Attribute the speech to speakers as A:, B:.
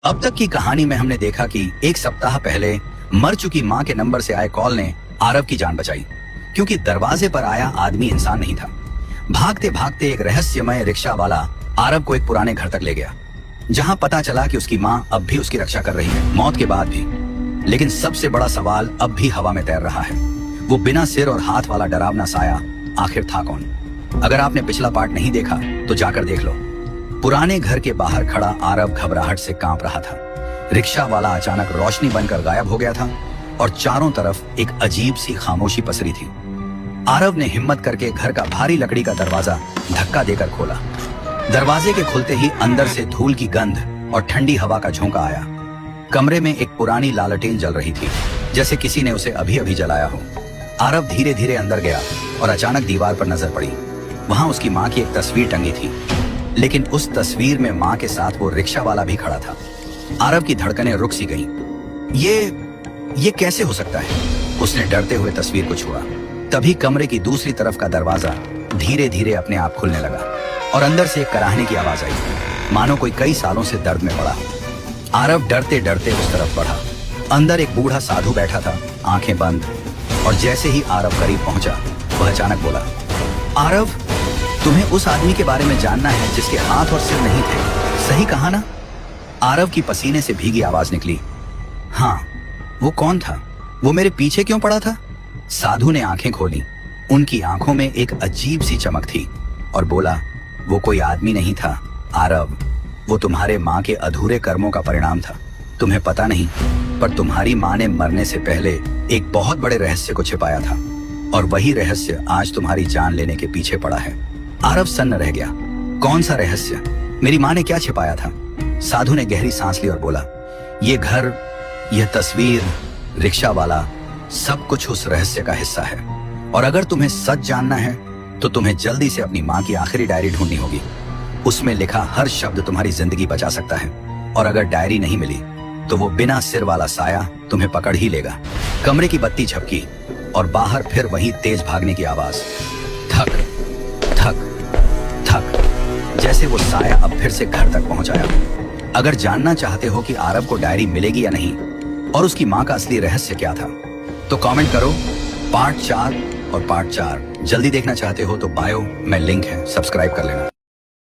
A: अब तक की कहानी में हमने देखा कि एक सप्ताह पहले मर चुकी माँ के नंबर से आए कॉल ने आरव की जान बचाई, क्योंकि दरवाजे पर आया आदमी इंसान नहीं था। भागते भागते एक रहस्यमय रिक्शा वाला आरव को एक पुराने घर तक ले गया, जहाँ पता चला कि उसकी माँ अब भी उसकी रक्षा कर रही है, मौत के बाद भी। लेकिन सबसे बड़ा सवाल अब भी हवा में तैर रहा है, वो बिना सिर और हाथ वाला डरावना साया आखिर था कौन? अगर आपने पिछला पार्ट नहीं देखा तो जाकर देख लो। पुराने घर के बाहर खड़ा आरव घबराहट से कांप रहा था। रिक्शा वाला अचानक रोशनी बनकर गायब हो गया था और चारों तरफ एक अजीब सी खामोशी पसरी थी। आरव ने हिम्मत करके घर का भारी लकड़ी का दरवाजा धक्का देकर खोला। दरवाजे के खुलते ही अंदर से धूल की गंध और ठंडी हवा का झोंका आया। कमरे में एक पुरानी लालटेन जल रही थी, जैसे किसी ने उसे अभी अभी जलाया हो। आरव धीरे धीरे अंदर गया और अचानक दीवार पर नजर पड़ी। वहां उसकी माँ की एक तस्वीर टंगी थी, लेकिन उस तस्वीर में माँ के साथ वो रिक्शा वाला भी खड़ा था। आरव की धड़कनें रुक सी गईं। ये कैसे हो सकता है? उसने डरते हुए तस्वीर को छुआ। तभी कमरे की दूसरी तरफ का दरवाजा धीरे धीरे अपने आप खुलने लगा और अंदर से एक कराहने की आवाज आई, मानो कोई कई सालों से दर्द में पड़ा। आरव डरते डरते उस तरफ बढ़ा। अंदर एक बूढ़ा साधु बैठा था, आंखें बंद, और जैसे ही आरव करीब पहुंचा वह अचानक बोला, आरव, तुम्हें उस आदमी के बारे में जानना है जिसके हाथ और सिर नहीं थे, सही कहा ना? आरव की पसीने से भीगी आवाज निकली, हाँ। वो कौन था? वो मेरे पीछे क्यों पड़ा था? साधु ने आंखें खोली। उनकी आंखों में एक अजीब सी चमक थी और बोला, वो कोई आदमी नहीं था आरव, वो तुम्हारे माँ के अधूरे कर्मों का परिणाम था। तुम्हें पता नहीं, पर तुम्हारी माँ ने मरने से पहले एक बहुत बड़े रहस्य को छिपाया था, और वही रहस्य आज तुम्हारी जान लेने के पीछे पड़ा है। आरव सन्न रह गया। कौन सा रहस्य? मेरी माँ ने क्या छिपाया था? साधु ने गहरी सांस ली और बोला, ये घर, यह तस्वीर, रिक्शा वाला, सब कुछ उस रहस्य का हिस्सा है। और अगर तुम्हें सच जानना है तो तुम्हें जल्दी से अपनी माँ की आखिरी डायरी ढूंढनी होगी। उसमें लिखा हर शब्द तुम्हारी जिंदगी बचा सकता है, और अगर डायरी नहीं मिली तो वो बिना सिर वाला साया तुम्हें पकड़ ही लेगा। कमरे की बत्ती झपकी और बाहर फिर वही तेज भागने की आवाज, थक थक थक, जैसे वो साया अब फिर से घर तक पहुंच आया। अगर जानना चाहते हो कि आरव को डायरी मिलेगी या नहीं और उसकी माँ का असली रहस्य क्या था, तो कमेंट करो पार्ट 4 और पार्ट 4। जल्दी देखना चाहते हो तो बायो में लिंक है, सब्सक्राइब कर लेना।